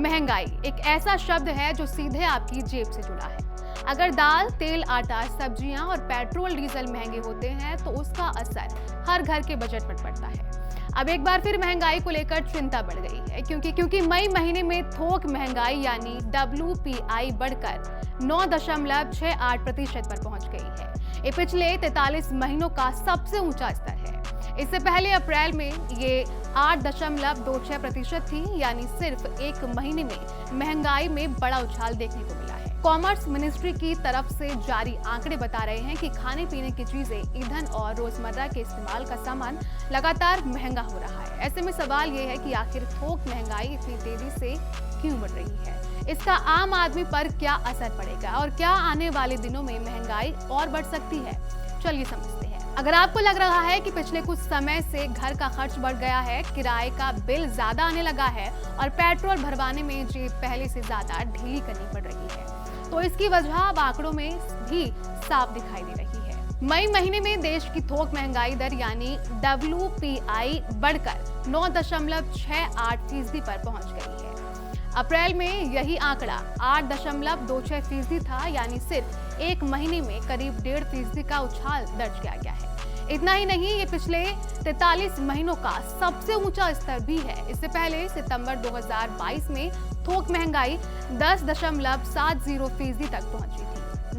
महंगाई एक ऐसा शब्द है जो सीधे आपकी जेब से जुड़ा है। अगर दाल, तेल, आटा, सब्जियां और पेट्रोल डीजल महंगे होते हैं तो उसका असर हर घर के बजट पर पड़ता है। अब एक बार फिर महंगाई को लेकर चिंता बढ़ गई है क्योंकि मई महीने में थोक महंगाई यानी WPI बढ़कर 9.68% पर पहुंच गई है। ये पिछले 43 महीनों का सबसे ऊंचा स्तर है। इससे पहले अप्रैल में ये 8.26% थी, यानी सिर्फ एक महीने में महंगाई में बड़ा उछाल देखने को मिला है। कॉमर्स मिनिस्ट्री की तरफ से जारी आंकड़े बता रहे हैं कि खाने पीने की चीजें, ईंधन और रोजमर्रा के इस्तेमाल का सामान लगातार महंगा हो रहा है। ऐसे में सवाल ये है कि आखिर थोक महंगाई इतनी तेजी से क्यों बढ़ रही है? इसका आम आदमी पर क्या असर पड़ेगा और क्या आने वाले दिनों में महंगाई और बढ़ सकती है? चलिए समझते हैं। अगर आपको लग रहा है कि पिछले कुछ समय से घर का खर्च बढ़ गया है, किराए का बिल ज्यादा आने लगा है और पेट्रोल भरवाने में जेब पहले से ज्यादा ढीली करनी पड़ रही है, तो इसकी वजह अब आंकड़ों में भी साफ दिखाई दे रही है। मई महीने में देश की थोक महंगाई दर यानी WPI बढ़कर 9.68% पर पहुंच गई है। अप्रैल में यही आंकड़ा 8.26% था, यानी सिर्फ एक महीने में करीब 1.5% का उछाल दर्ज किया गया है। इतना ही नहीं, ये पिछले 43 महीनों का सबसे ऊंचा स्तर भी है। इससे पहले सितंबर 2022 में थोक महंगाई 10.70% तक पहुंची थी।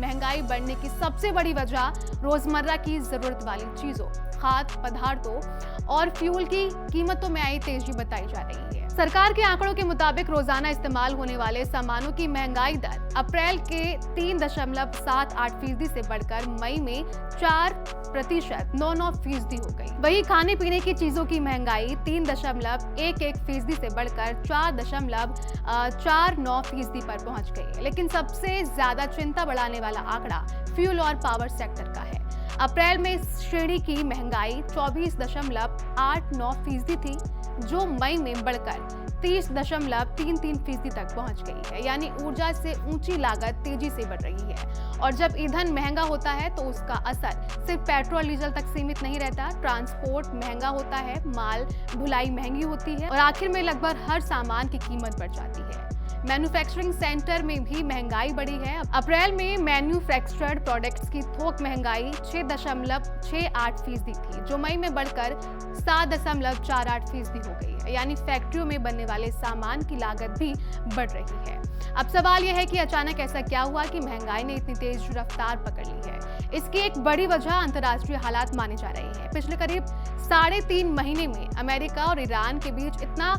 महंगाई बढ़ने की सबसे बड़ी वजह रोजमर्रा की जरूरत वाली चीजों, खाद्य पदार्थों और फ्यूल की कीमतों में आई तेजी बताई जा रही है। सरकार के आंकड़ों के मुताबिक रोजाना इस्तेमाल होने वाले सामानों की महंगाई दर अप्रैल के 3.78% से बढ़कर मई में 4.99% हो गई। वहीं खाने पीने की चीजों की महंगाई 3.11% से बढ़कर 4.49% पर पहुंच गई है। लेकिन सबसे ज्यादा चिंता बढ़ाने वाला आंकड़ा फ्यूल और पावर सेक्टर का है। अप्रैल में इस श्रेणी की महंगाई 24.89% थी, जो मई में बढ़कर 30.33% तक पहुंच गई है। यानी ऊर्जा से ऊंची लागत तेजी से बढ़ रही है। और जब ईंधन महंगा होता है तो उसका असर सिर्फ पेट्रोल डीजल तक सीमित नहीं रहता। ट्रांसपोर्ट महंगा होता है, माल ढुलाई महंगी होती है और आखिर में लगभग हर सामान की कीमत बढ़ जाती है। मैन्युफैक्चरिंग सेक्टर में भी महंगाई बढ़ी है। अप्रैल में मैन्युफैक्चर्ड प्रोडक्ट्स की थोक महंगाई 6.68% थी, जो मई में बढ़कर 7.48% हो गई है। यानी फैक्ट्रियों में बनने वाले सामान की लागत भी बढ़ रही है। अब सवाल यह है कि अचानक ऐसा क्या हुआ कि महंगाई ने इतनी तेज रफ्तार पकड़ ली है? इसकी एक बड़ी वजह अंतर्राष्ट्रीय हालात मानी जा रही है। पिछले करीब 3.5 महीने में अमेरिका और ईरान के बीच इतना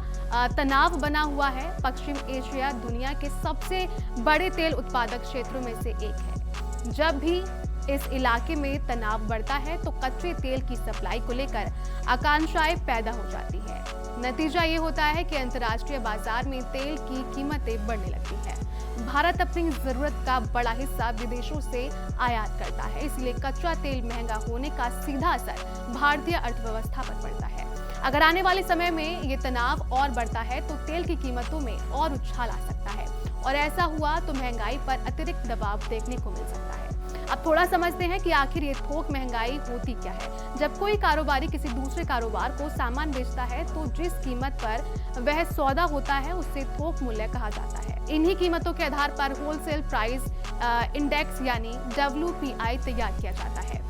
तनाव बना हुआ है। पश्चिम एशिया दुनिया के सबसे बड़े तेल उत्पादक क्षेत्रों में से एक है। जब भी इस इलाके में तनाव बढ़ता है तो कच्चे तेल की सप्लाई को लेकर आकांक्षाएं पैदा हो जाती है। नतीजा ये होता है कि अंतर्राष्ट्रीय बाजार में तेल की कीमतें बढ़ने लगती है। भारत अपनी जरूरत का बड़ा हिस्सा विदेशों से आयात करता है, इसलिए कच्चा तेल महंगा होने का सीधा असर भारतीय अर्थव्यवस्था पर पड़ता है। अगर आने वाले समय में ये तनाव और बढ़ता है तो तेल की कीमतों में और उछाल आ सकता है और ऐसा हुआ तो महंगाई पर अतिरिक्त दबाव देखने को मिल सकता है। अब थोड़ा समझते हैं कि आखिर ये थोक महंगाई होती क्या है। जब कोई कारोबारी किसी दूसरे कारोबार को सामान बेचता है तो जिस कीमत पर वह सौदा होता है उससे थोक मूल्य कहा जाता है। इन्हीं कीमतों के आधार पर होलसेल प्राइस इंडेक्स यानी WPI तैयार किया जाता है।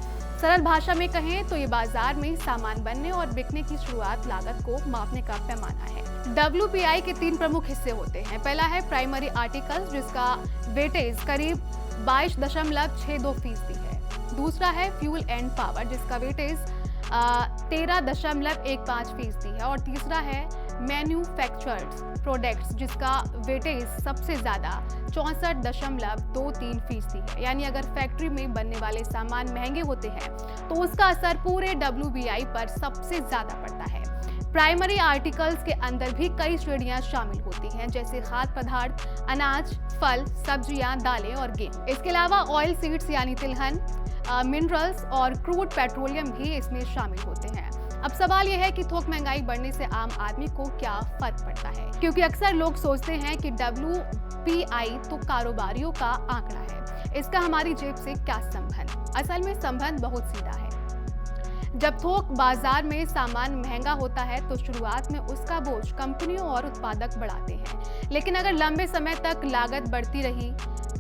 सरल भाषा में कहें तो ये बाजार में सामान बनने और बिकने की शुरुआत लागत को मापने का पैमाना है। WPI के 3 प्रमुख हिस्से होते हैं। पहला है प्राइमरी आर्टिकल्स, जिसका वेटेज करीब 22.62% है। दूसरा है फ्यूल एंड पावर, जिसका वेटेज 13.15% है और तीसरा है मैन्युफैक्चर्ड प्रोडक्ट्स, जिसका वेटेज सबसे ज्यादा 64.23% है। यानी अगर फैक्ट्री में बनने वाले सामान महंगे होते हैं तो उसका असर पूरे WPI पर सबसे ज्यादा पड़ता है। प्राइमरी आर्टिकल्स के अंदर भी कई श्रेणियां शामिल होती हैं, जैसे खाद्य पदार्थ, अनाज, फल, सब्जियां, दालें और गेहूं। इसके अलावा ऑयल सीड्स यानी तिलहन, मिनरल्स और क्रूड पेट्रोलियम भी इसमें शामिल होते हैं। अब सवाल यह है कि थोक महंगाई बढ़ने से आम आदमी को क्या फर्क पड़ता है, क्योंकि अक्सर लोग सोचते हैं कि WPI तो कारोबारियों का आंकड़ा है, इसका हमारी जेब से क्या संबंध? असल में संबंध बहुत सीधा है। जब थोक बाजार में सामान महंगा होता है तो शुरुआत में उसका बोझ कंपनियों और उत्पादक बढ़ाते हैं, लेकिन अगर लंबे समय तक लागत बढ़ती रही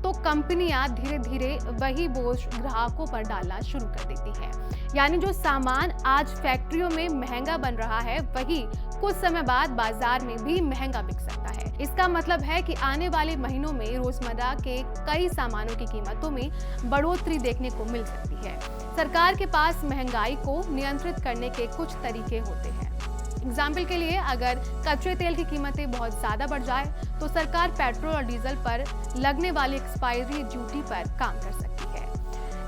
तो कंपनियां धीरे धीरे वही बोझ ग्राहकों पर डालना शुरू कर देती हैं। यानी जो सामान आज फैक्ट्रियों में महंगा बन रहा है वही कुछ समय बाद बाजार में भी महंगा बिक सकता है। इसका मतलब है कि आने वाले महीनों में रोजमर्रा के कई सामानों की कीमतों में बढ़ोतरी देखने को मिल सकती है। सरकार के पास महंगाई को नियंत्रित करने के कुछ तरीके होते हैं। एग्जाम्पल के लिए, अगर कच्चे तेल की कीमतें बहुत ज्यादा बढ़ जाए तो सरकार पेट्रोल और डीजल पर लगने वाली एक्सपायरी ड्यूटी पर काम कर सकती है।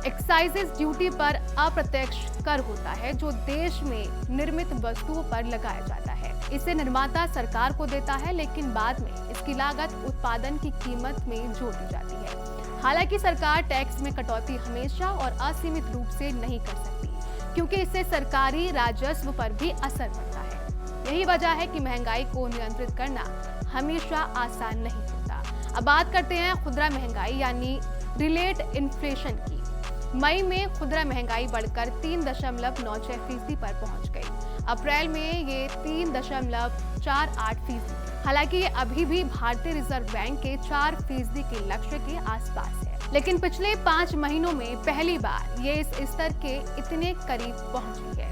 एक्साइजेस ड्यूटी पर अप्रत्यक्ष कर होता है जो देश में निर्मित वस्तुओं पर लगाया जाता है। इसे निर्माता सरकार को देता है, लेकिन बाद में इसकी लागत उत्पादन की कीमत में जोड़ दी जाती है। हालांकि सरकार टैक्स में कटौती हमेशा और असीमित रूप से नहीं कर सकती, क्योंकि इससे सरकारी राजस्व पर भी असर पड़ता है। यही वजह है कि महंगाई को नियंत्रित करना हमेशा आसान नहीं होता। अब बात करते हैं खुदरा महंगाई यानी रिलेट इन्फ्लेशन की। मई में खुदरा महंगाई बढ़कर 3.96% पर पहुंच गई। अप्रैल में ये 3.48%। हालांकि ये अभी भी भारतीय रिजर्व बैंक के 4% के लक्ष्य के आसपास है, लेकिन पिछले 5 महीनों में पहली बार ये इस स्तर के इतने करीब पहुंची है।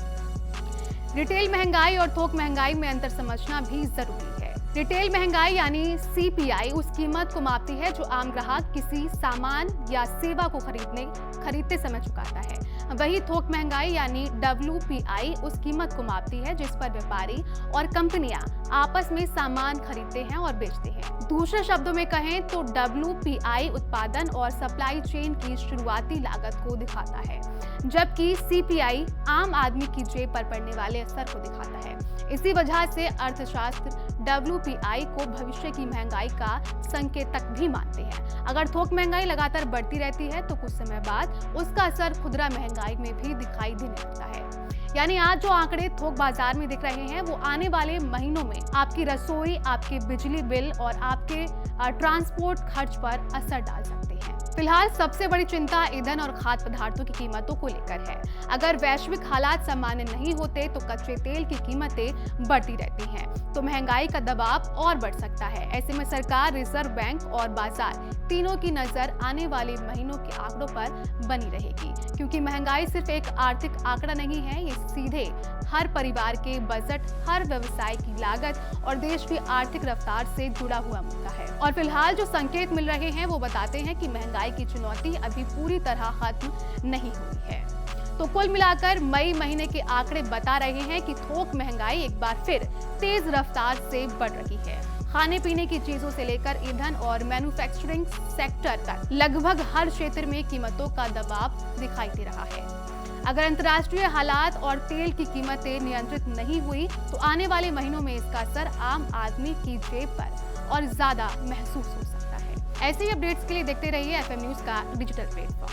रिटेल महंगाई और थोक महंगाई में अंतर समझना भी जरूरी है। रिटेल महंगाई यानी CPI उस कीमत को मापती है जो आम ग्राहक किसी सामान या सेवा को खरीदते समय चुकाता है। वही थोक महंगाई यानी WPI उस कीमत को मापती है जिस पर व्यापारी और कंपनियां आपस में सामान खरीदते हैं और बेचते हैं। दूसरे शब्दों में कहें तो WPI उत्पादन और सप्लाई चेन की शुरुआती लागत को दिखाता है, जबकि CPI आम आदमी की जेब पर पड़ने वाले असर को दिखाता है। इसी वजह से अर्थशास्त्र WPI को भविष्य की महंगाई का संकेतक भी मानते हैं। अगर थोक महंगाई लगातार बढ़ती रहती है तो कुछ समय बाद उसका असर खुदरा महंगाई में भी दिखाई देने लगता है। यानी आज जो आंकड़े थोक बाजार में दिख रहे हैं वो आने वाले महीनों में आपकी रसोई, आपके बिजली बिल और आपके ट्रांसपोर्ट खर्च पर असर डाल सकते हैं। फिलहाल सबसे बड़ी चिंता ईंधन और खाद्य पदार्थों की कीमतों को लेकर है। अगर वैश्विक हालात सामान्य नहीं होते तो कच्चे तेल की कीमतें बढ़ती रहती हैं, तो महंगाई का दबाव और बढ़ सकता है। ऐसे में सरकार, रिजर्व बैंक और बाजार तीनों की नजर आने वाले महीनों के आंकड़ों पर बनी रहेगी, क्योंकि महंगाई सिर्फ एक आर्थिक आंकड़ा नहीं है, ये सीधे हर परिवार के बजट, हर व्यवसाय की लागत और देश की आर्थिक रफ्तार से जुड़ा हुआ मुद्दा है। और फिलहाल जो संकेत मिल रहे हैं वो बताते हैं कि महंगाई की चुनौती अभी पूरी तरह खत्म नहीं हुई है। तो कुल मिलाकर मई महीने के आंकड़े बता रहे हैं कि थोक महंगाई एक बार फिर तेज रफ्तार से बढ़ रही है। खाने पीने की चीजों से लेकर ईंधन और मैन्युफैक्चरिंग सेक्टर तक लगभग हर क्षेत्र में कीमतों का दबाव दिखाई दे रहा है। अगर अंतर्राष्ट्रीय हालात और तेल की कीमतें नियंत्रित नहीं हुई तो आने वाले महीनों में इसका असर आम आदमी की जेब पर और ज्यादा महसूस हो सकता है। ऐसे ही अपडेट्स के लिए देखते रहिए FM न्यूज का डिजिटल प्लेटफॉर्म।